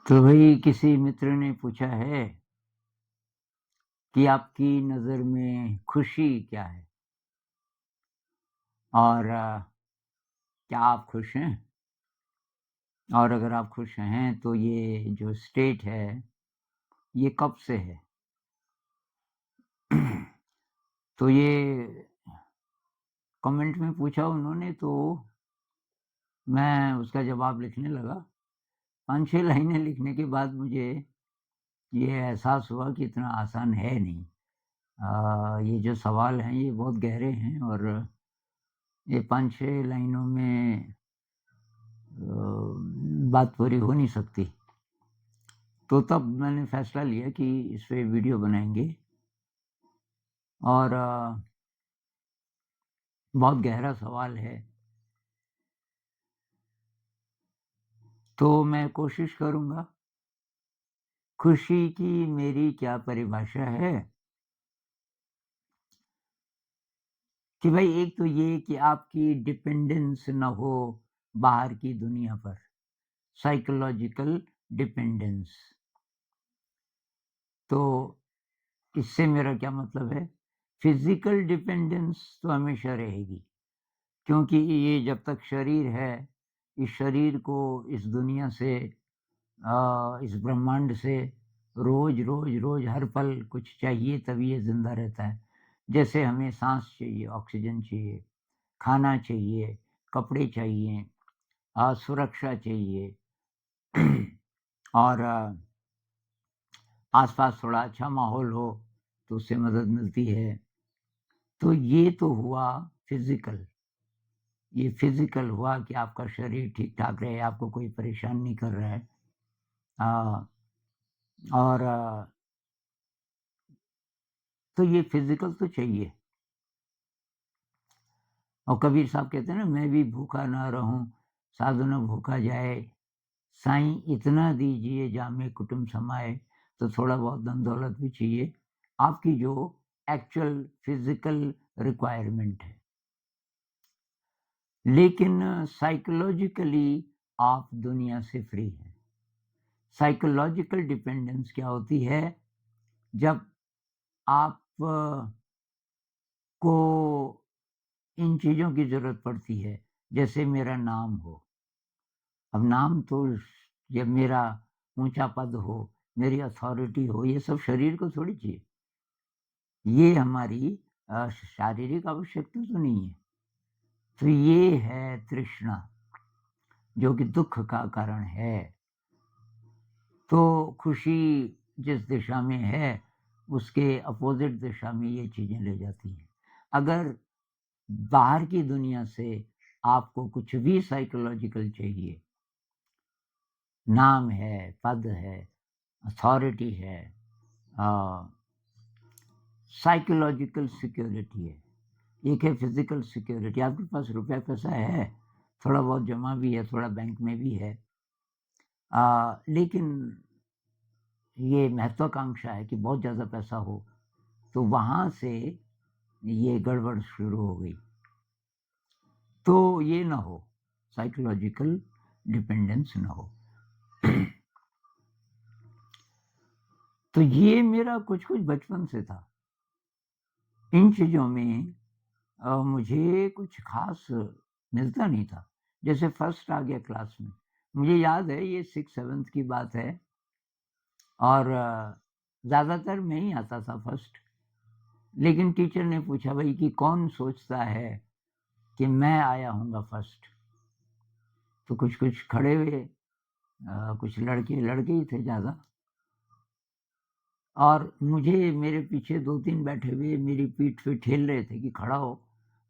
तो भाई किसी मित्र ने पूछा है कि आपकी नज़र में खुशी क्या है? और क्या आप खुश हैं? और अगर आप खुश हैं तो ये जो स्टेट है, ये कब से है? तो ये कमेंट में पूछा उन्होंने तो मैं उसका जवाब लिखने लगा। 5-6 लाइनें लिखने के बाद मुझे ये एहसास हुआ कि इतना आसान है नहीं। ये जो सवाल हैं ये बहुत गहरे हैं और ये 5-6 लाइनों में बात पूरी हो नहीं सकती। तो तब मैंने फ़ैसला लिया कि इस पे वीडियो बनाएँगे और बहुत गहरा सवाल है। तो मैं कोशिश करूँगा, खुशी की मेरी क्या परिभाषा है कि भई एक तो ये कि आपकी डिपेंडेंस ना हो बाहर की दुनिया पर, साइकोलॉजिकल डिपेंडेंस। तो इससे मेरा क्या मतलब है, फ़िज़िकल डिपेंडेंस तो हमेशा रहेगी। क्योंकि ये जब तक शरीर है, इस शरीर को इस दुनिया से इस ब्रह्मांड से रोज़ हर पल कुछ चाहिए तभी ये ज़िंदा रहता है। जैसे हमें साँस चाहिए, ऑक्सीजन चाहिए, खाना चाहिए, कपड़े चाहिए, सुरक्षा चाहिए और आस-पास थोड़ा अच्छा माहौल हो, तो उससे मदद मिलती है। तो ये तो हुआ फ़िज़िकल। ये फ़िज़िकल हुआ कि आपका शरीर ठीक-ठाक रहे, आपको कोई परेशान नहीं कर रहा है। अ, और तो ये फ़िज़िकल तो चाहिए और कबीर साहब कहते हैं ना, मैं भी भूखा ना रहूँ, साधु न भूखा जाए, साईं इतना दीजिए जामे कुटुम्ब समाए, तो थोड़ा बहुत धन-दौलत भी चाहिए, आपकी जो एक्चुअल फ़िज़िकल रिक्वायरमेंट है। लेकिन साइकोलॉजिकली आप दुनिया से फ्री हैं। साइकोलॉजिकल डिपेंडेंस क्या होती है, जब आप को इन चीज़ों की ज़रूरत पड़ती है, जैसे मेरा नाम हो। अब नाम तो जब मेरा ऊँचा पद हो, मेरी अथॉरिटी हो, ये सब शरीर को थोड़ी चाहिए। ये हमारी शारीरिक आवश्यकता तो नहीं है। तो ये है तृष्णा, जो कि दुःख का कारण है। तो खुशी जिस दिशा में है, उसके अपोज़िट दिशा में ये चीज़ें ले जाती हैं। अगर बाहर की दुनिया से आपको कुछ भी साइकोलॉजिकल चाहिए, नाम है, पद है, अथॉरिटी है, अ, साइकोलॉजिकल सिक्योरिटी है। एक है फिज़िकल सिक्योरिटी, आपके पास रुपया-पैसा है, थोड़ा बहुत जमा भी है, थोड़ा बैंक में भी है। लेकिन ये महत्वाकांक्षा है कि बहुत ज़्यादा पैसा हो, तो वहाँ से ये गड़बड़ शुरू हो गई। तो ये ना हो, साइकोलॉजिकल डिपेंडेंस ना हो। तो ये मेरा कुछ-कुछ बचपन से था। इन चीज़ों में मुझे कुछ ख़ास मिलता नहीं था। जैसे फर्स्ट आ गया क्लास में, मुझे याद है ये 6th-7th की बात है और ज़्यादातर मैं ही आता था फर्स्ट। लेकिन टीचर ने पूछा भई कि कौन सोचता है कि मैं आया हूँगा फर्स्ट? तो कुछ-कुछ खड़े हुए, कुछ लड़के लड़के ही थे ज़्यादा और मुझे मेरे पीछे 2-3 बैठे हुए मेरी पीठ पे ठेल रहे थे कि खड़ा हो।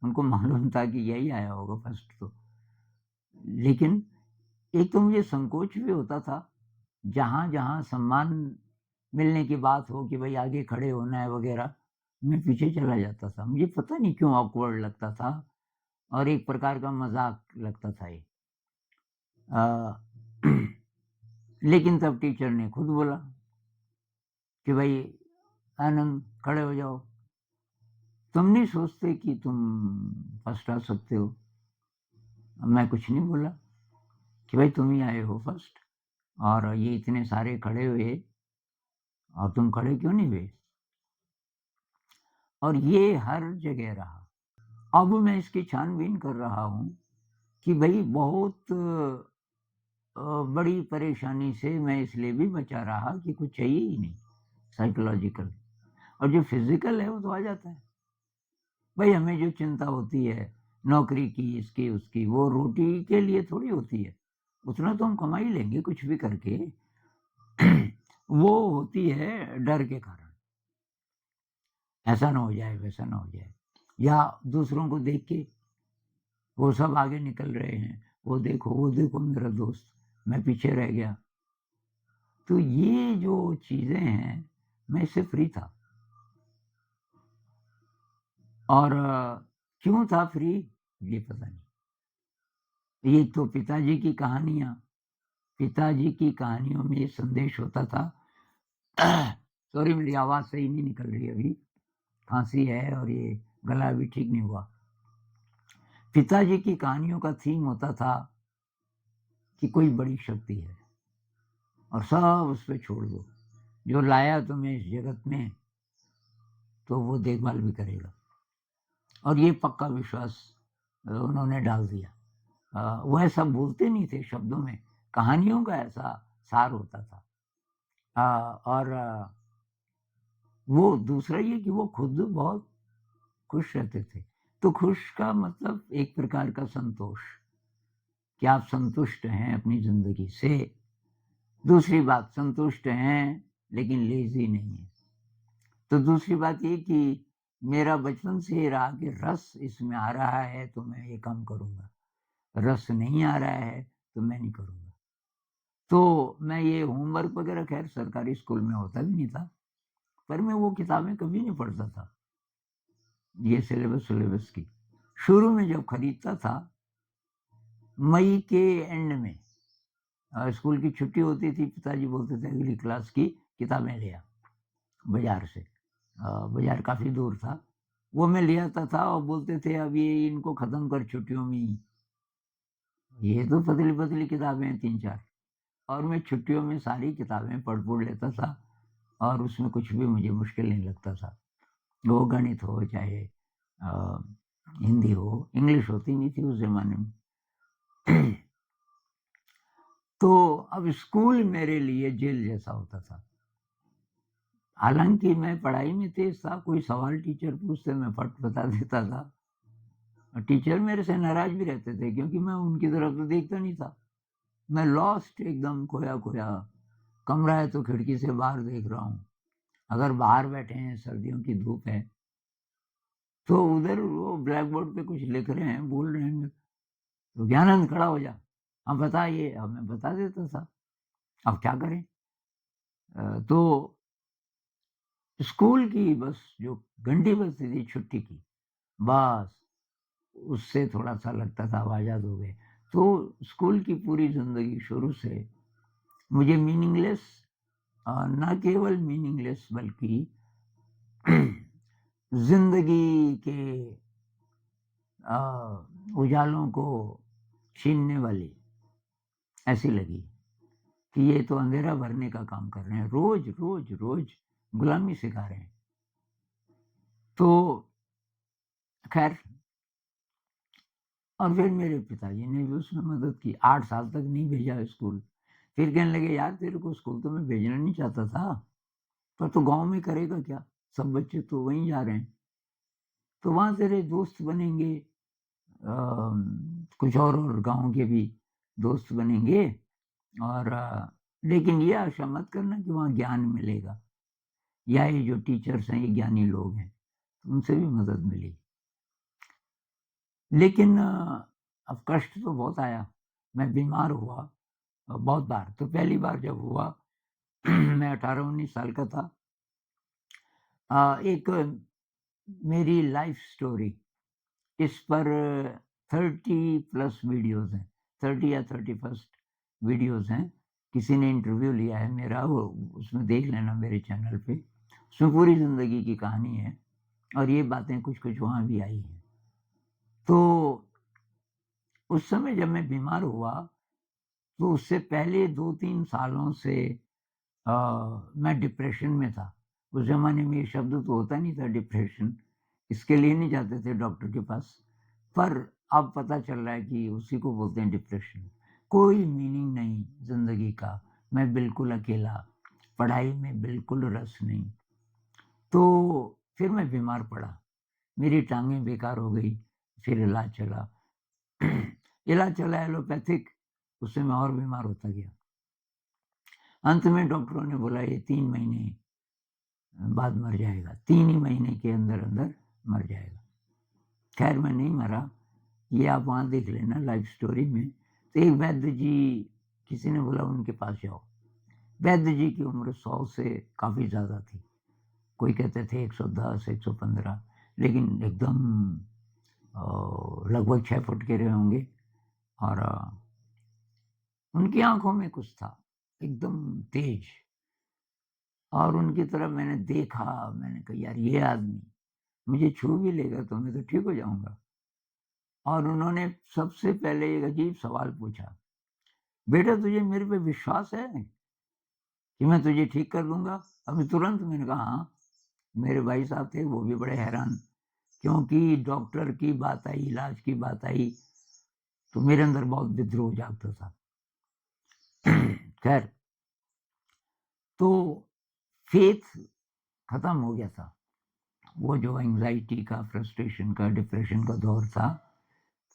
उनको मालूम था कि यही आया होगा फर्स्ट तो। लेकिन एक तो मुझे संकोच भी होता था, जहाँ-जहाँ सम्मान मिलने की बात हो कि भई आगे खड़े होना है वग़ैरह, मैं पीछे चला जाता था। मुझे पता नहीं क्यों ऑकवर्ड लगता था और एक प्रकार का मज़ाक लगता था ये। अ, लेकिन तब टीचर ने खुद बोला कि भई आनंद खड़े हो जाओ। तुम नहीं सोचते कि तुम फर्स्ट आ सकते हो? मैं कुछ नहीं बोला कि भाई तुम ही आए हो फर्स्ट और ये इतने सारे खड़े हुए और तुम खड़े क्यों नहीं हुए? और ये हर जगह रहा। अब मैं इसकी छानबीन कर रहा हूँ कि भई बहुत बड़ी परेशानी से मैं इसलिए भी बचा रहा कि कुछ चाहिए ही नहीं साइकोलॉजिकल, और जो फिज़िकल है वो तो आ जाता है। भई हमें जो चिंता होती है नौकरी की, इसकी, उसकी, वो रोटी के लिए थोड़ी होती है। उतना तो हम कमा ही लेंगे कुछ भी करके। वो होती है डर के कारण। ऐसा ना हो जाए, वैसा ना हो जाए, या दूसरों को देख के वो सब आगे निकल रहे हैं, वो देखो मेरा दोस्त, मैं पीछे रह गया। तो ये जो चीज़ें हैं, मैं इससे फ्री था। और क्यों था फ्री, ये पता नहीं। ये तो पिताजी की कहानियों में ये संदेश होता था। सॉरी, मेरी आवाज़ सही नहीं निकल रही अभी, खाँसी है और ये गला अभी ठीक नहीं हुआ। पिताजी की कहानियों का थीम होता था कि कोई बड़ी शक्ति है और सब उस पे छोड़ दो। जो लाया तुम्हें इस जगत में, तो वो देखभाल भी करेगा। और ये पक्का विश्वास उन्होंने डाल दिया। वो ऐसा बोलते नहीं थे शब्दों में, कहानियों का ऐसा सार होता था। और वो दूसरा ये कि वो खुद बहुत खुश रहते थे। तो खुश का मतलब एक प्रकार का संतोष, कि आप संतुष्ट हैं अपनी ज़िंदगी से। दूसरी बात, संतुष्ट हैं लेकिन लेज़ी नहीं है। तो दूसरी बात ये कि मेरा बचपन से ये रहा कि रस इसमें आ रहा है तो मैं ये काम करूँगा, रस नहीं आ रहा है तो मैं नहीं करूँगा। तो मैं ये होमवर्क वगैरह ख़ैर सरकारी स्कूल में होता भी नहीं था, पर मैं वो किताबें कभी नहीं पढ़ता था, ये सिलेबस की। शुरू में जब खरीदता था, मई के एंड में स्कूल की छुट्टी होती थी, पिताजी बोलते थे अगली क्लास की किताबें ले आ बाज़ार से। बाज़ार काफ़ी दूर था, वो मैं ले आता था और बोलते थे अब ये इनको ख़त्म कर छुट्टियों में ही। ये तो पतली-पतली किताबें हैं 3-4, और मैं छुट्टियों में सारी किताबें पढ़ लेता था और उसमें कुछ भी मुझे मुश्किल नहीं लगता था। वो गणित हो चाहे अ, हिंदी हो, इंग्लिश होती नहीं थी उस ज़माने में। तो अब स्कूल मेरे लिए जेल जैसा होता था। हालाँकि मैं पढ़ाई में तेज़ था, कोई सवाल टीचर पूछते मैं फट बता देता था। और टीचर मेरे से नाराज़ भी रहते थे क्योंकि मैं उनकी तरफ तो देखता नहीं था। मैं लॉस्ट एकदम खोया-खोया, कमरा है तो खिड़की से बाहर देख रहा हूँ। अगर बाहर बैठे हैं, सर्दियों की धूप है, तो उधर वो ब्लैक बोर्ड पे कुछ लिख रहे हैं, बोल रहे हैं, तो ज्ञानंद खड़ा हो जा, अब बता ये, अब मैं बता देता था। अब क्या करें? तो स्कूल की बस जो घंटी बजती थी छुट्टी की, बस उससे थोड़ा-सा लगता था अब आज़ाद हो गए। तो स्कूल की पूरी ज़िंदगी शुरू से मुझे मीनिंगलेस, ना केवल मीनिंगलेस बल्कि ज़िंदगी के उजालों को छीनने वाली ऐसी लगी कि ये तो अंधेरा भरने का काम कर रहे हैं, रोज़, रोज़, रोज़ गुलामी सिखा रहे हैं। तो ख़ैर, और फिर मेरे पिताजी ने भी उसमें मदद की, 8 साल तक नहीं भेजा स्कूल। फिर कहने लगे यार तेरे को स्कूल तो मैं भेजना नहीं चाहता था, पर तू गाँव में करेगा क्या? सब बच्चे तो वहीं जा रहे हैं, तो वहाँ तेरे दोस्त बनेंगे, कुछ और गाँव के भी दोस्त बनेंगे, और लेकिन ये आशा मत करना कि वहाँ ज्ञान मिलेगा, या ये जो टीचर्स हैं ये ज्ञानी लोग हैं, तो उनसे भी मदद मिली। लेकिन अब कष्ट तो बहुत आया, मैं बीमार हुआ बहुत बार। तो पहली बार जब हुआ मैं 18-19 साल का था। एक मेरी लाइफ स्टोरी, इस पर 30 प्लस वीडियोज़ हैं, 30 या 31 वीडियोज़ हैं। किसी ने इंटरव्यू लिया है मेरा, वो उसमें देख लेना मेरे चैनल पे। उसमें पूरी ज़िंदगी की कहानी है और ये बातें कुछ-कुछ वहाँ भी आई हैं। तो उस समय जब मैं बीमार हुआ, तो उससे पहले 2-3 सालों से मैं डिप्रेशन में था। उस ज़माने में ये शब्द तो होता नहीं था डिप्रेशन, इसके लिए नहीं जाते थे डॉक्टर के पास। पर अब पता चल रहा है कि उसी को बोलते हैं डिप्रेशन। कोई मीनिंग नहीं ज़िंदगी का, मैं बिल्कुल अकेला, पढ़ाई में बिल्कुल रस नहीं। तो फिर मैं बीमार पड़ा, मेरी टाँगें बेकार हो गई, फिर इलाज चला। इलाज चला एलोपैथिक, उससे मैं और बीमार होता गया। अंत में डॉक्टरों ने बोला ये 3 महीने बाद मर जाएगा, 3 ही महीने के अंदर-अंदर मर जाएगा। ख़ैर मैं नहीं मरा, ये आप वहाँ देख लेना लाइफ़ स्टोरी में। तो एक वैद्य जी, किसी ने बोला उनके पास जाओ। वैद्य जी की उम्र 100 से काफ़ी ज़्यादा थी। कोई कहते थे 110, 115, लेकिन एकदम लगभग 6 फुट के रहे होंगे और उनकी आँखों में कुछ था, एकदम तेज। और उनकी तरफ मैंने देखा, मैंने कहा यार ये आदमी मुझे छू भी लेगा तो मैं तो ठीक हो जाऊँगा। और उन्होंने सबसे पहले एक अजीब सवाल पूछा, "बेटा तुझे मेरे पे विश्वास है कि मैं तुझे ठीक कर दूँगा?" अभी तुरंत मैंने कहा हाँ। मेरे भाई साहब थे वो भी बड़े हैरान, क्योंकि डॉक्टर की बात आई, इलाज की बात आई, तो मेरे अंदर बहुत विद्रोह जागता था। खैर, तो फ़ेथ खत्म हो गया था। वो जो एंग्ज़ायटी का, फ्रस्ट्रेशन का, डिप्रेशन का दौर था,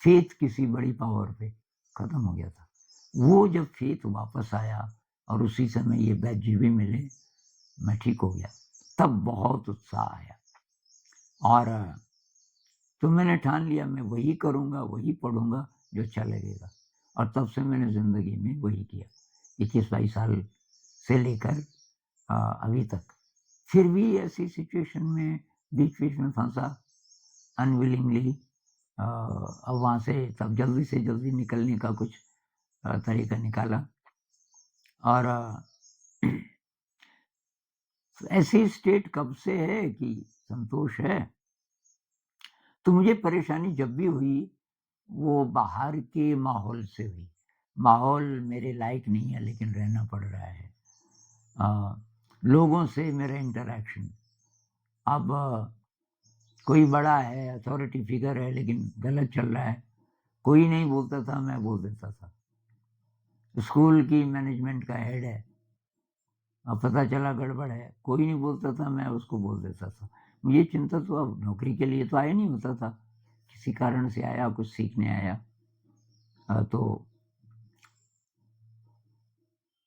फ़ेथ किसी बड़ी पावर पे खत्म हो गया था। वो जब फ़ेथ वापस आया और उसी समय ये बैच भी मिले, मैं ठीक हो गया। तब बहुत उत्साह आया और तो मैंने ठान लिया मैं वही करूँगा, वही पढ़ूँगा जो अच्छा लगेगा और तब से मैंने ज़िंदगी में वही किया। 21-22 साल से लेकर अभी तक। फिर भी ऐसी सिचुएशन में बीच-बीच में फँसा अनविलिंगली, अब वहाँ से तब जल्दी से जल्दी निकलने का कुछ तरीका निकाला और ऐसी स्टेट कब से है कि संतोष है। तो मुझे परेशानी जब भी हुई, वो बाहर के माहौल से हुई। माहौल मेरे लायक नहीं है लेकिन रहना पड़ रहा है। लोगों से मेरा इंटरैक्शन, अब कोई बड़ा है, अथॉरिटी फिगर है लेकिन गलत चल रहा है। कोई नहीं बोलता था, मैं बोल देता था। स्कूल की मैनेजमेंट का हेड है, अब पता चला गड़बड़ है, कोई नहीं बोलता था, मैं उसको बोल देता था। मुझे चिंता तो अब नौकरी के लिए तो आया नहीं होता था, किसी कारण से आया, कुछ सीखने आया। तो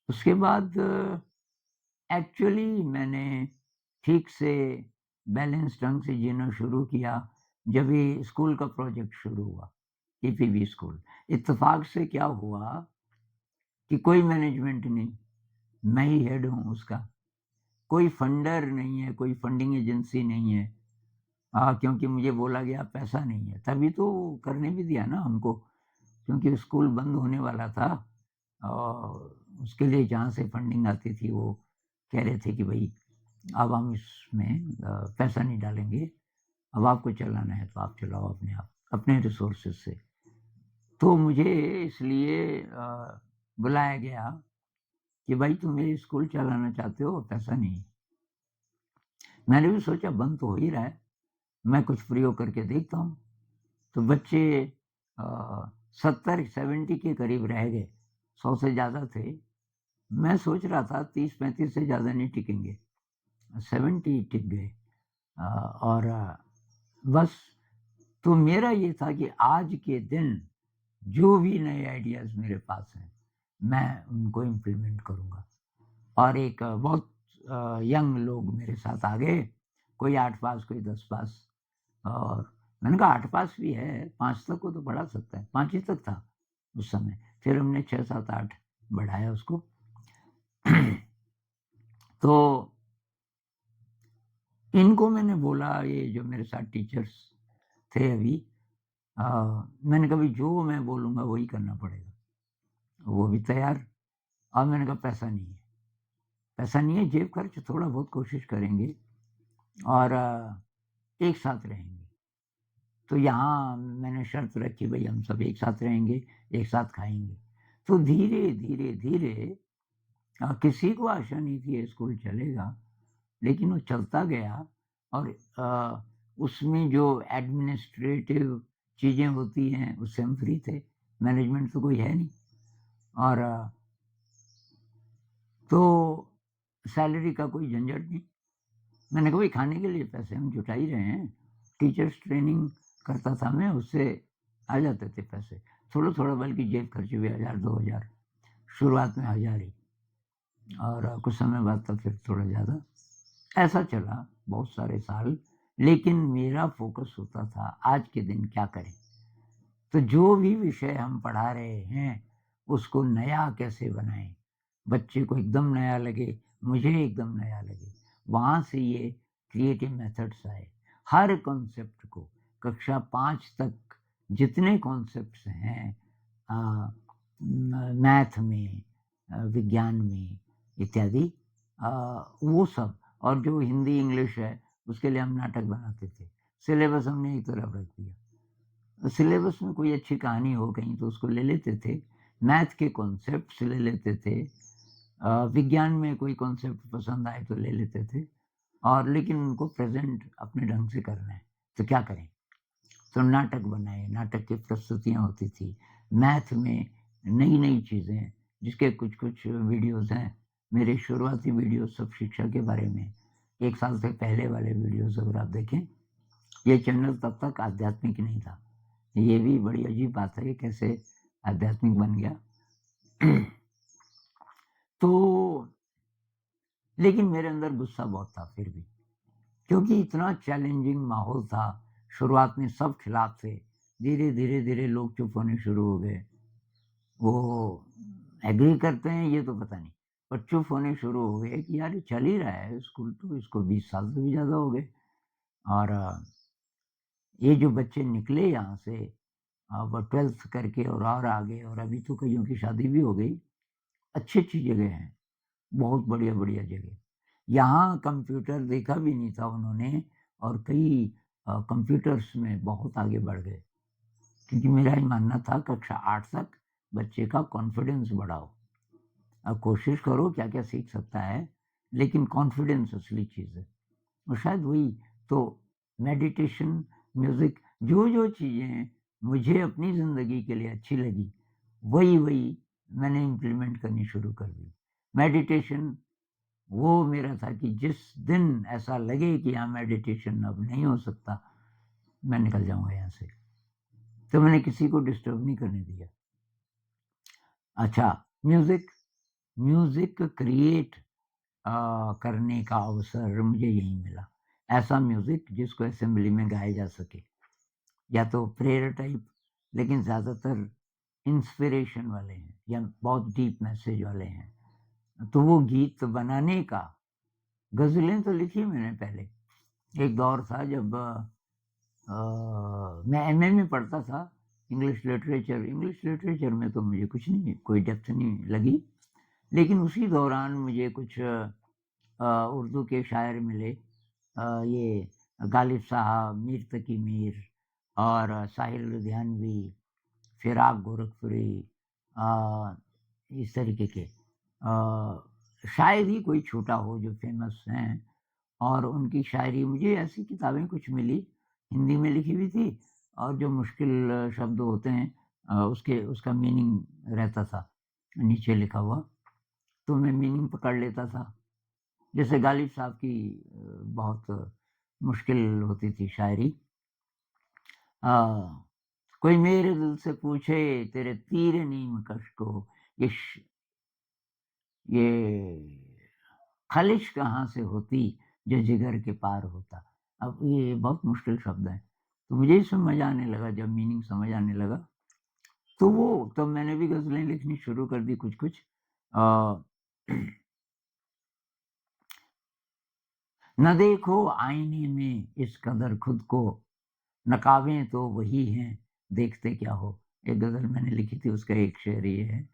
उसके बाद एक्चुअली मैंने ठीक से बैलेंस ढंग से जीना शुरू किया जब ये स्कूल का प्रोजेक्ट शुरू हुआ, ईपीवी स्कूल। इत्तेफ़ाक से क्या हुआ कि कोई मैनेजमेंट नहीं, मैं ही हेड हूँ उसका। कोई फंडर नहीं है, कोई फंडिंग एजेंसी नहीं है। क्योंकि मुझे बोला गया पैसा नहीं है, तभी तो करने भी दिया ना हमको, क्योंकि स्कूल बंद होने वाला था और उसके लिए जहाँ से फंडिंग आती थी वो कह रहे थे कि भई अब हम इसमें पैसा नहीं डालेंगे, अब आपको चलाना है तो आप चलाओ अपने आप, अपने रिसोर्सेज़ से। तो मुझे इसलिए बुलाया गया कि भाई तुम ये स्कूल चलाना चाहते हो, पैसा नहीं। मैंने भी सोचा बंद तो हो ही रहा है, मैं कुछ प्रयोग करके देखता हूँ। तो बच्चे 70-70 के करीब रह गए, 100 से ज़्यादा थे। मैं सोच रहा था 30-35 से ज़्यादा नहीं टिकेंगे, 70 टिक गए। और बस तो मेरा ये था कि आज के दिन जो भी नए आइडियाज़ मेरे पास हैं, मैं उनको इम्प्लीमेंट करूँगा। और एक बहुत यंग लोग मेरे साथ आ गए, कोई 8 पास, कोई 10 पास। और मैंने कहा 8 पास भी है, 5 तक को तो बढ़ा सकता है, 5 ही तक था उस समय। फिर हमने 6, 7, 8 बढ़ाया उसको। तो इनको मैंने बोला, ये जो मेरे साथ टीचर्स थे अभी, अ, मैंने कहा, "भई जो मैं बोलूँगा वही करना पड़ेगा।" वो भी तैयार। और मैंने कहा पैसा नहीं है, पैसा नहीं है, जेब खर्च थोड़ा बहुत कोशिश करेंगे और एक साथ रहेंगे। तो यहाँ मैंने शर्त रखी भई हम सब एक साथ रहेंगे, एक साथ खाएँगे। तो धीरे धीरे धीरे किसी को आशा नहीं थी ये स्कूल चलेगा, लेकिन वो चलता गया। और उसमें जो एडमिनिस्ट्रेटिव चीज़ें होती हैं उससे हम फ्री थे, मैनेजमेंट तो कोई है नहीं। और तो सैलरी का कोई झंझट नहीं। मैंने कहा भाई खाने के लिए पैसे हम जुटा ही रहे हैं, टीचर्स ट्रेनिंग करता था मैं, उससे आ जाते थे पैसे थोड़ा थोड़ा, बल्कि जेब खर्च भी 1000-2000, शुरुआत में 1000 ही, और कुछ समय बाद तो फिर थोड़ा ज़्यादा। ऐसा चला बहुत सारे साल, लेकिन मेरा फोकस होता था आज के दिन क्या करें। तो जो भी विषय हम पढ़ा रहे हैं उसको नया कैसे बनाएं, बच्चे को एकदम नया लगे, मुझे एकदम नया लगे। वहाँ से ये क्रिएटिव मेथड्स आए। हर कॉन्सेप्ट को कक्षा 5 तक जितने कॉन्सेप्ट्स हैं मैथ में, विज्ञान में इत्यादि, वो सब, और जो हिंदी इंग्लिश है उसके लिए हम नाटक बनाते थे। सिलेबस हमने एक तरफ रख दिया। सिलेबस में कोई अच्छी कहानी हो कहीं तो उसको ले लेते थे, मैथ के कॉन्सेप्ट्स ले लेते थे, विज्ञान में कोई कॉन्सेप्ट पसंद आए तो ले लेते थे, और लेकिन उनको प्रेजेंट अपने ढंग से करना है तो क्या करें। तो नाटक बनाए, नाटक की प्रस्तुतियाँ होती थी। मैथ में नई नई चीज़ें, जिसके कुछ कुछ वीडियोज़ हैं, मेरे शुरुआती वीडियोज़ सब शिक्षा के बारे में। 1 साल से पहले वाले वीडियोज़ अगर आप देखें, ये चैनल तब तक आध्यात्मिक नहीं था। ये भी बड़ी अजीब बात है कि कैसे आध्यात्मिक बन गया। तो लेकिन मेरे अंदर गुस्सा बहुत था फिर भी, क्योंकि इतना चैलेंजिंग माहौल था। शुरुआत में सब खिलाफ थे, धीरे धीरे धीरे लोग चुप होने शुरू हो गए। वो एग्री करते हैं ये तो पता नहीं, पर चुप होने शुरू हो गए कि यार ये चल ही रहा है स्कूल, तो इसको 20 साल से भी ज़्यादा हो गए। और ये जो बच्चे निकले यहाँ से, वो 12th करके और आगे, और अभी तो कईयों की शादी भी हो गई। अच्छी अच्छी जगह हैं, बहुत बढ़िया बढ़िया जगह। यहाँ कंप्यूटर देखा भी नहीं था उन्होंने, और कई कंप्यूटर्स में बहुत आगे बढ़ गए। क्योंकि मेरा ये मानना था कक्षा 8 तक बच्चे का कॉन्फिडेंस बढ़ाओ। अब कोशिश करो क्या क्या सीख सकता है, लेकिन कॉन्फिडेंस असली चीज़ है। और शायद वही तो मेडिटेशन, म्यूज़िक, जो जो चीज़ें मुझे अपनी ज़िंदगी के लिए अच्छी लगी, वही वही मैंने इम्प्लीमेंट करनी शुरू कर दी। मेडिटेशन वो मेरा था कि जिस दिन ऐसा लगे कि हाँ मेडिटेशन अब नहीं हो सकता, मैं निकल जाऊँगा यहाँ से। तो मैंने किसी को डिस्टर्ब नहीं करने दिया। अच्छा, म्यूज़िक, म्यूज़िक क्रिएट करने का अवसर मुझे यहीं मिला। ऐसा म्यूज़िक जिसको असेंबली में गाया जा सके, या तो प्रेयर टाइप, लेकिन ज़्यादातर इंस्पिरेशन वाले हैं या बहुत डीप मैसेज वाले हैं। तो वो गीत बनाने का, गज़लें तो लिखी मैंने पहले। एक दौर था जब मैं एमए में पढ़ता था, इंग्लिश लिटरेचर। इंग्लिश लिटरेचर में तो मुझे कुछ नहीं, कोई डेप्थ नहीं लगी, लेकिन उसी दौरान मुझे कुछ उर्दू के शायर मिले, ये गालिब साहब, मीर तकी मीर, और साहिर लुधियानवी, फिराक गोरखपुरी, इस तरीके के शायद ही कोई छूटा हो जो फेमस हैं। और उनकी शायरी, मुझे ऐसी किताबें कुछ मिली, हिंदी में लिखी हुई थी, और जो मुश्किल शब्द होते हैं उसका मीनिंग रहता था नीचे लिखा हुआ, तो मैं मीनिंग पकड़ लेता था। जैसे गालिब साहब की बहुत मुश्किल होती थी शायरी। कोई मेरे दिल से पूछे तेरे तीर नीम कश को, ये खालिश कहाँ से होती जो जिगर के पार होता। अब ये बहुत मुश्किल शब्द है, तो मुझे इसमें मजा आने लगा जब मीनिंग समझ आने लगा। तो मैंने भी गजलें लिखनी शुरू कर दी कुछ कुछ। न देखो आईने में इस कदर खुद को, नकाबें तो वही हैं देखते क्या हो। एक गजल मैंने लिखी थी, उसका एक शेर ये है।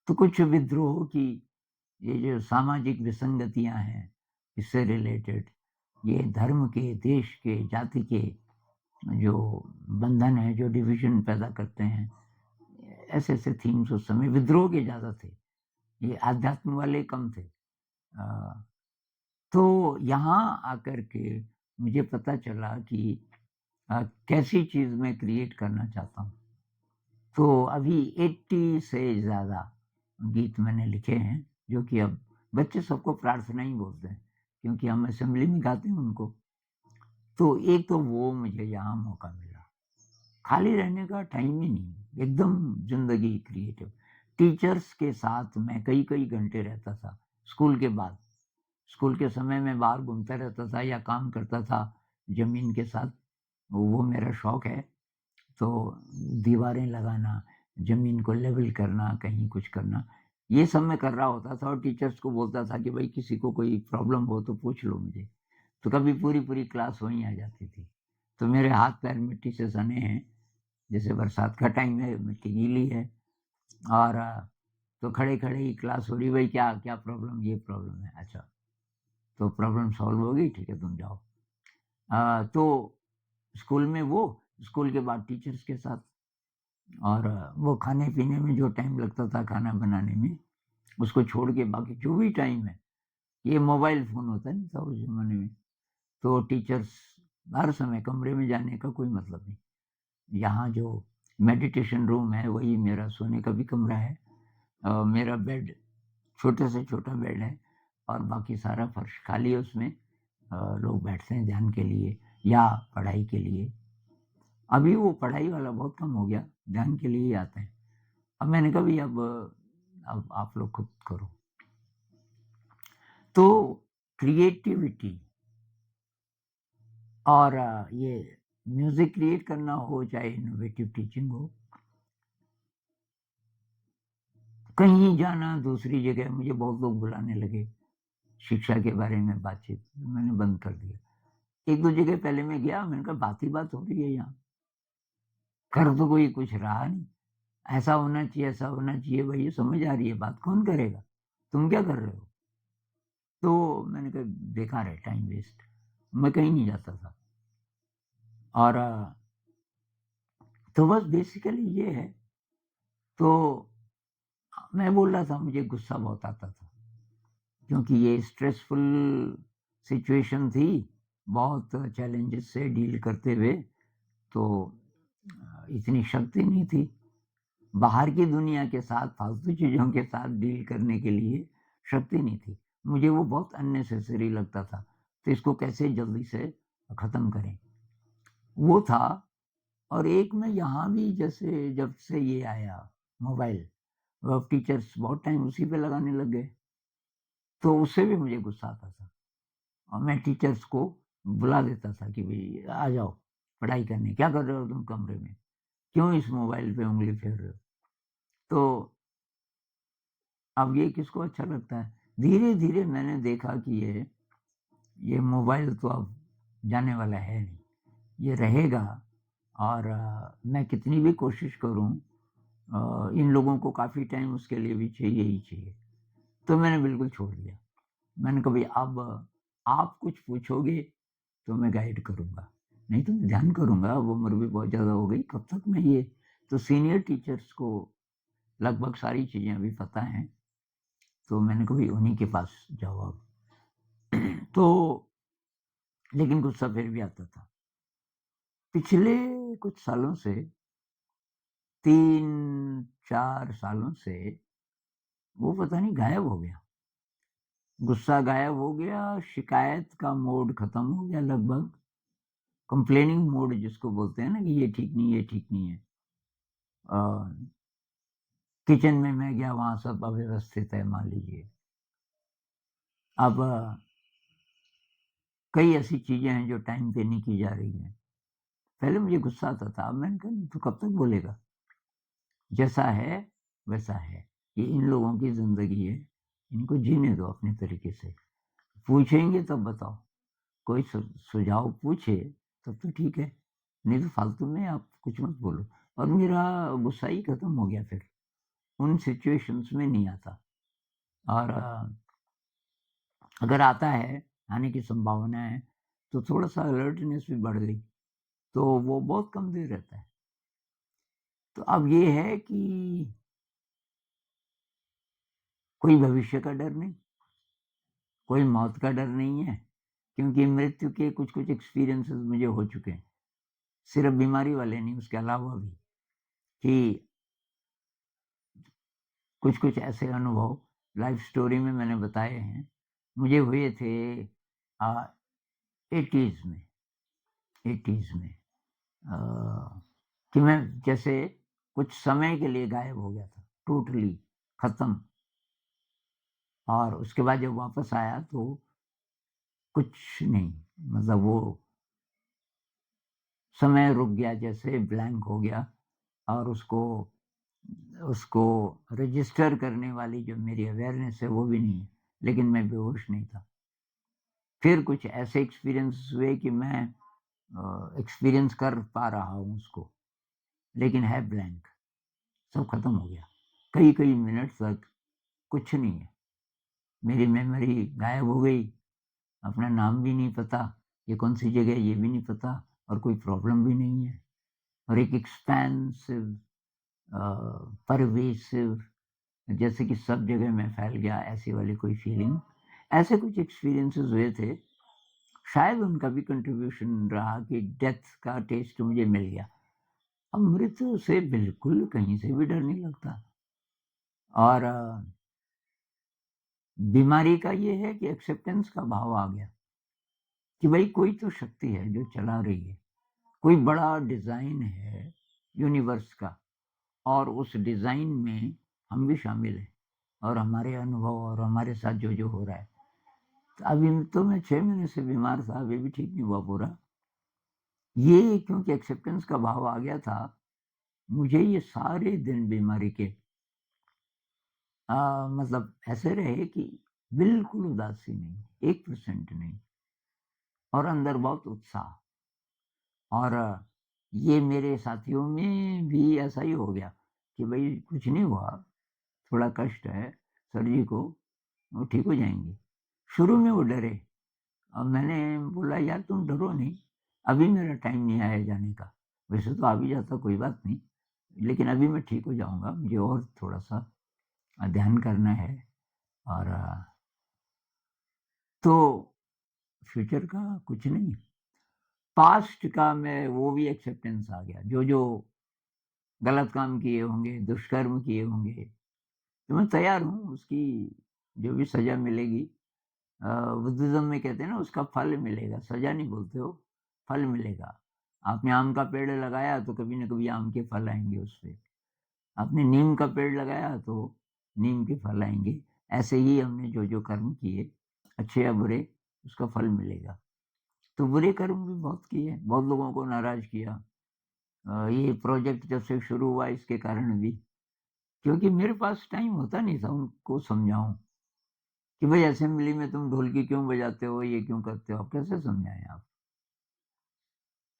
तो कुछ विद्रोह की ये जो सामाजिक विसंगतियां हैं, इससे रिलेटेड, ये धर्म के, देश के, जाति के जो बंधन है, जो डिवीजन पैदा करते हैं, ऐसे-ऐसे थीम्स उस समय विद्रोह के ज़्यादा थे, ये आध्यात्म वाले कम थे। तो यहाँ आकर के मुझे पता चला कि कैसी चीज़ मैं क्रिएट करना चाहता हूँ। तो अभी 80 से ज़्यादा गीत मैंने लिखे हैं, जो कि अब बच्चे सबको प्रार्थना ही बोलते हैं, क्योंकि हम असेंबली में गाते हैं उनको। तो एक तो वो मुझे यहाँ मौका मिला। खाली रहने का टाइम ही नहीं, एकदम ज़िंदगी क्रिएटिव। टीचर्स के साथ मैं कई-कई घंटे रहता था, स्कूल के बाद। स्कूल के समय में बाहर घूमता रहता था या काम करता था ज़मीन के साथ, वो मेरा शौक है। तो दीवारें लगाना, ज़मीन को लेवल करना, कहीं कुछ करना, ये सब मैं कर रहा होता था और टीचर्स को बोलता था कि भई किसी को कोई प्रॉब्लम हो तो पूछ लो मुझे। तो कभी पूरी-पूरी क्लास वहीं आ जाती थी। तो मेरे हाथ-पैर मिट्टी से सने हैं, जैसे बरसात का टाइम है, मिट्टी गीली है और तो खड़े-खड़े ही क्लास हो रही, भई क्या क्या प्रॉब्लम? ये प्रॉब्लम है, अच्छा। तो प्रॉब्लम सॉल्व हो गई, ठीक है तुम जाओ। तो स्कूल में वो, स्कूल के बाद टीचर्स के साथ और वो खाने-पीने में जो टाइम लगता था खाना बनाने में, उसको छोड़ के बाकी जो भी टाइम है, ये मोबाइल फ़ोन होता नहीं था उस ज़माने में, तो टीचर्स हर समय कमरे में जाने का कोई मतलब नहीं। यहाँ जो मेडिटेशन रूम है, वही मेरा सोने का भी कमरा है। मेरा बेड छोटे से छोटा बेड है और बाकी सारा फर्श खाली है उसमें। लोग बैठते हैं ध्यान के लिए या पढ़ाई के लिए। अभी वो पढ़ाई वाला बहुत कम हो गया, ध्यान के लिए ही आते हैं। अब मैंने कहा भई अब आप लोग खुद करो। तो क्रिएटिविटी और ये म्यूज़िक क्रिएट करना हो, चाहे इनोवेटिव टीचिंग हो, कहीं जाना दूसरी जगह मुझे बहुत लोग बुलाने लगे, शिक्षा के बारे में बातचीत, मैंने बंद कर दिया। 1-2 जगह पहले मैं गया, मैंने कहा बात ही बात हो रही है यहाँ, कर तो कोई कुछ रहा नहीं। ऐसा होना चाहिए, ऐसा होना चाहिए, भई समझ आ रही है बात, कौन करेगा? तुम क्या कर रहे हो? तो मैंने कहा बेकार है, टाइम वेस्ट। मैं कहीं नहीं जाता था और तो बस बेसिकली ये है। तो मैं बोल रहा था मुझे गुस्सा बहुत आता था, क्योंकि ये स्ट्रेसफुल सिचुएशन थी, बहुत चैलेंजेस से डील करते हुए, तो इतनी शक्ति नहीं थी। बाहर की दुनिया के साथ, फालतू चीज़ों के साथ डील करने के लिए शक्ति नहीं थी। मुझे वो बहुत अननेसेसरी लगता था, तो इसको कैसे जल्दी से खत्म करें, वो था। और एक मैं यहाँ भी जैसे जब से ये आया मोबाइल, अब टीचर्स बहुत टाइम उसी पे लगाने लग गए, तो उससे भी मुझे गुस्सा आता था और मैं टीचर्स को बुला देता था कि भई आ जाओ पढ़ाई करने, क्या कर रहे हो तुम कमरे में? क्यों इस मोबाइल पे उँगली फेर रहे हो? तो अब ये किसको अच्छा लगता है? धीरे-धीरे मैंने देखा कि ये मोबाइल तो अब जाने वाला है नहीं, ये रहेगा और मैं कितनी भी कोशिश करूँ, इन लोगों को काफ़ी टाइम उसके लिए भी चाहिए ही चाहिए। तो मैंने बिल्कुल छोड़ दिया। मैंने कहा भई अब आप कुछ पूछोगे तो मैं गाइड करूँगा, नहीं तो मैं ध्यान करूँगा, अब उम्र भी बहुत ज़्यादा हो गई, कब तक मैं ये। तो सीनियर टीचर्स को लगभग सारी चीज़ें अभी पता हैं, तो मैंने कहा भई उन्हीं के पास जाओ अब। तो लेकिन गुस्सा फिर भी आता था। पिछले कुछ सालों से 3-4 सालों से वो पता नहीं गायब हो गया। गुस्सा गायब हो गया, शिकायत का मोड खत्म हो गया लगभग, कंप्लेनिंग मोड जिसको बोलते हैं ना कि ये ठीक नहीं, ये ठीक नहीं है। अ, किचन में मैं गया वहाँ सब अव्यवस्थित है मान लीजिए। अब कई ऐसी चीज़ें हैं जो टाइम पे नहीं की जा रही हैं। पहले मुझे गुस्सा आता था, अब मैंने कहा नहीं तू कब तक बोलेगा? जैसा है वैसा है। ये इन लोगों की ज़िंदगी है, इनको जीने दो अपने तरीके से। पूछेंगे तब बताओ, कोई सुझाव पूछे तब तो ठीक है, नहीं तो फालतू में आप कुछ मत बोलो। और मेरा गुस्सा ही खत्म हो गया फिर, उन सिचुएशंस में नहीं आता। और अगर आता है, आने की संभावना है, तो थोड़ा-सा अलर्टनेस भी बढ़ गई, तो वो बहुत कम देर रहता है। तो अब ये है कि कोई भविष्य का डर नहीं, कोई मौत का डर नहीं है, क्योंकि मृत्यु के कुछ-कुछ एक्सपीरियंसेस मुझे हो चुके हैं। सिर्फ़ बीमारी वाले नहीं, उसके अलावा भी, कि कुछ-कुछ ऐसे अनुभव लाइफ़ स्टोरी में मैंने बताए हैं। मुझे हुए थे 80s में 80s में कि मैं जैसे कुछ समय के लिए गायब हो गया था, टोटली खत्म। और उसके बाद जब वापस आया तो कुछ नहीं, मतलब वो समय रुक गया, जैसे ब्लैंक हो गया। और उसको उसको रजिस्टर करने वाली जो मेरी अवेयरनेस है वो भी नहीं है, लेकिन मैं बेहोश नहीं था। फिर कुछ ऐसे एक्सपीरियंस हुए कि मैं एक्सपीरियंस कर पा रहा हूँ उसको, लेकिन है ब्लैंक, सब खत्म हो गया। कई-कई मिनट तक कुछ नहीं है। मेरी मेमोरी गायब हो गई, अपना नाम भी नहीं पता, ये कौन-सी जगह है ये भी नहीं पता, और कोई प्रॉब्लम भी नहीं है। और एक एक्सपेंसिव परवेसिव, जैसे कि सब जगह मैं फैल गया, ऐसी वाली कोई फीलिंग। ऐसे कुछ एक्सपीरियंसेस हुए थे। शायद उनका भी कंट्रीब्यूशन रहा कि डेथ का टेस्ट मुझे मिल गया। अब मृत्यु से बिल्कुल कहीं से भी डर नहीं लगता। और बीमारी का ये है कि एक्सेप्टेंस का भाव आ गया कि भाई कोई तो शक्ति है जो चला रही है, कोई बड़ा डिज़ाइन है यूनिवर्स का, और उस डिज़ाइन में हम भी शामिल हैं, और हमारे अनुभव और हमारे साथ जो-जो हो रहा है। तो अभी तो मैं 6 महीने से बीमार था, अभी भी ठीक नहीं हुआ पूरा। ये क्योंकि एक्सेप्टेंस का भाव आ गया था, मुझे ये सारे दिन बीमारी के मतलब ऐसे रहे कि बिल्कुल उदासी नहीं, 1% नहीं, और अंदर बहुत उत्साह। और ये मेरे साथियों में भी ऐसा ही हो गया कि भई कुछ नहीं हुआ, थोड़ा कष्ट है सर जी को, वो ठीक हो जाएँगे। शुरू में वो डरे, और मैंने बोला यार तुम डरो नहीं, अभी मेरा टाइम नहीं आया जाने का। वैसे तो आ भी जाता कोई बात नहीं, लेकिन अभी मैं ठीक हो जाऊँगा, मुझे और थोड़ा-सा ध्यान करना है। और तो फ्यूचर का कुछ नहीं, पास्ट का मैं वो भी एक्सेप्टेंस आ गया, जो-जो गलत काम किए होंगे, दुष्कर्म किए होंगे, तो मैं तैयार हूँ उसकी जो भी सज़ा मिलेगी। बुद्धिज़्म में कहते हैं ना उसका फल मिलेगा, सज़ा नहीं बोलते हो, फल मिलेगा। आपने आम का पेड़ लगाया तो कभी न कभी आम के फल आएँगे उसपे। आपने नीम का पेड़ लगाया तो नीम के फल आएँगे। ऐसे ही हमने जो-जो कर्म किए, अच्छे या बुरे, उसका फल मिलेगा। तो बुरे कर्म भी बहुत किए, बहुत लोगों को नाराज़ किया। ये प्रोजेक्ट जब से शुरू हुआ इसके कारण भी, क्योंकि मेरे पास टाइम होता नहीं था उनको समझाऊँ कि भाई असेंबली में तुम ढोलकी क्यों बजाते हो, ये क्यों करते हो, अब कैसे समझाएँ आप?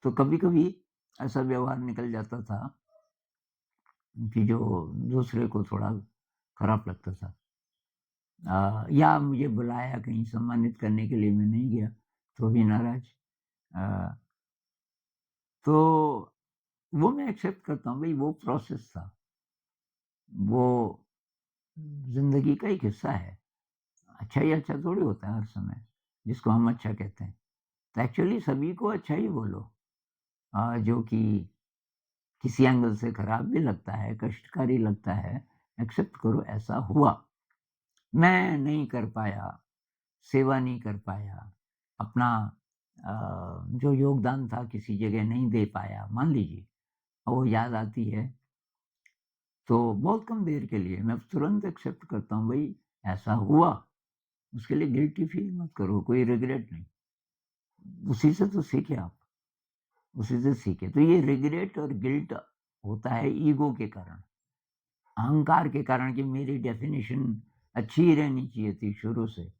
तो कभी-कभी ऐसा व्यवहार निकल जाता था कि जो दूसरे को थोड़ा खराब लगता था। या मुझे बुलाया कहीं सम्मानित करने के लिए, मैं नहीं गया, तो भी नाराज़। अ, तो वो मैं एक्सेप्ट करता हूँ, भई वो प्रोसेस था, वो ज़िंदगी का एक हिस्सा है। अच्छा ही अच्छा थोड़ी होता है हर समय, जिसको हम अच्छा कहते हैं। तो एक्चुअली सभी को अच्छा ही बोलो, जो कि किसी एंगल से खराब भी लगता है, कष्टकारी लगता है, एक्सेप्ट करो ऐसा हुआ। मैं नहीं कर पाया, सेवा नहीं कर पाया, अपना जो योगदान था किसी जगह नहीं दे पाया, मान लीजिए, और वो याद आती है, तो बहुत कम देर के लिए मैं तुरंत एक्सेप्ट करता हूँ, भई ऐसा हुआ, उसके लिए गिल्टी फील मत करो, कोई रिग्रेट नहीं। उसी से तो सीखे आप, उसी से सीखे। तो ये रिग्रेट और गिल्ट होता है ईगो के कारण, अहंकार के कारण, कि मेरी डेफ़िनिशन अच्छी ही रहनी चाहिए थी शुरू से।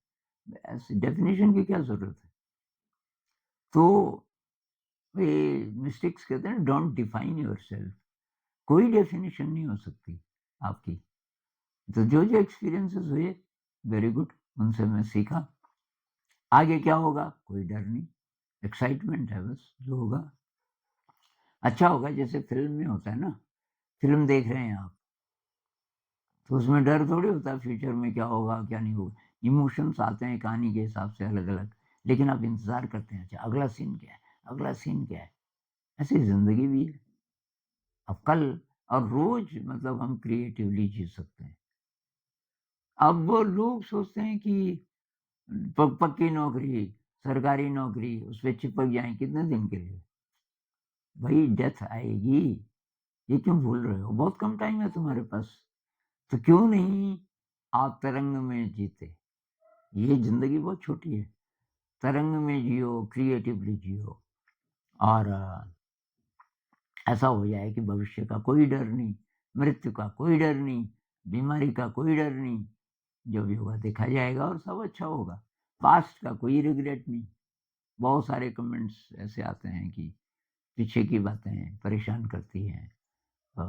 ऐसी डेफ़िनिशन की क्या ज़रूरत है? तो ये मिस्टिक्स कहते हैं, डोंट डिफाइन योरसेल्फ, कोई डेफ़िनिशन नहीं हो सकती आपकी। तो जो-जो एक्सपीरियंसेस हुए, वेरी गुड, उनसे मैं सीखा। आगे क्या होगा? कोई डर नहीं, एक्साइटमेंट है बस, जो होगा अच्छा होगा। जैसे फ़िल्म में होता है ना, फ़िल्म देख रहे हैं आप, तो उसमें डर थोड़ी होता है फ्यूचर में क्या होगा, क्या नहीं होगा। इमोशंस आते हैं कहानी के हिसाब से अलग-अलग, लेकिन आप इंतज़ार करते हैं, अच्छा अगला सीन क्या है? अगला सीन क्या है? ऐसे ज़िंदगी भी है। अब कल और रोज़ मतलब हम क्रिएटिवली जी सकते हैं। अब वो लोग सोचते हैं कि पक्की नौकरी, सरकारी नौकरी, उसपे चिपक जाएँ कितने दिन के लिए? भई डेथ आएगी, ये क्यों भूल रहे हो? बहुत कम टाइम है तुम्हारे पास, तो क्यों नहीं आप तरंग में जीते? ये ज़िंदगी बहुत छोटी है, तरंग में जियो, क्रिएटिवली जियो और ऐसा हो जाए कि भविष्य का कोई डर नहीं, मृत्यु का कोई डर नहीं, बीमारी का कोई डर नहीं, जो भी होगा देखा जाएगा और सब अच्छा होगा। पास्ट का कोई रिग्रेट नहीं। बहुत सारे कमेंट्स ऐसे आते हैं कि पीछे की बातें परेशान करती हैं। अ,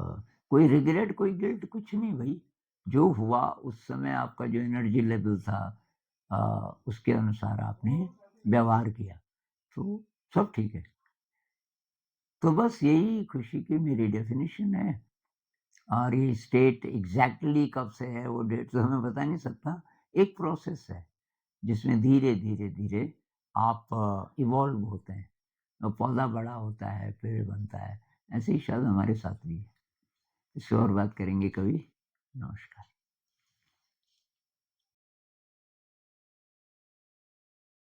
कोई रिग्रेट, कोई गिल्ट कुछ नहीं भई। जो हुआ उस समय आपका जो एनर्जी लेवल था उसके अनुसार आपने व्यवहार किया, तो सब ठीक है। तो बस यही खुशी की मेरी डेफ़िनिशन है और ये स्टेट एग्ज़ैक्टली कब से है वो डेट तो मैं बता नहीं सकता। एक प्रोसेस है जिसमें धीरे, धीरे, धीरे आप इवॉल्व होते हैं। पौधा बड़ा होता है, पेड़ बनता है, ऐसे ही शायद हमारे साथ भी है। इससे और बात करेंगे कभी। नमस्कार।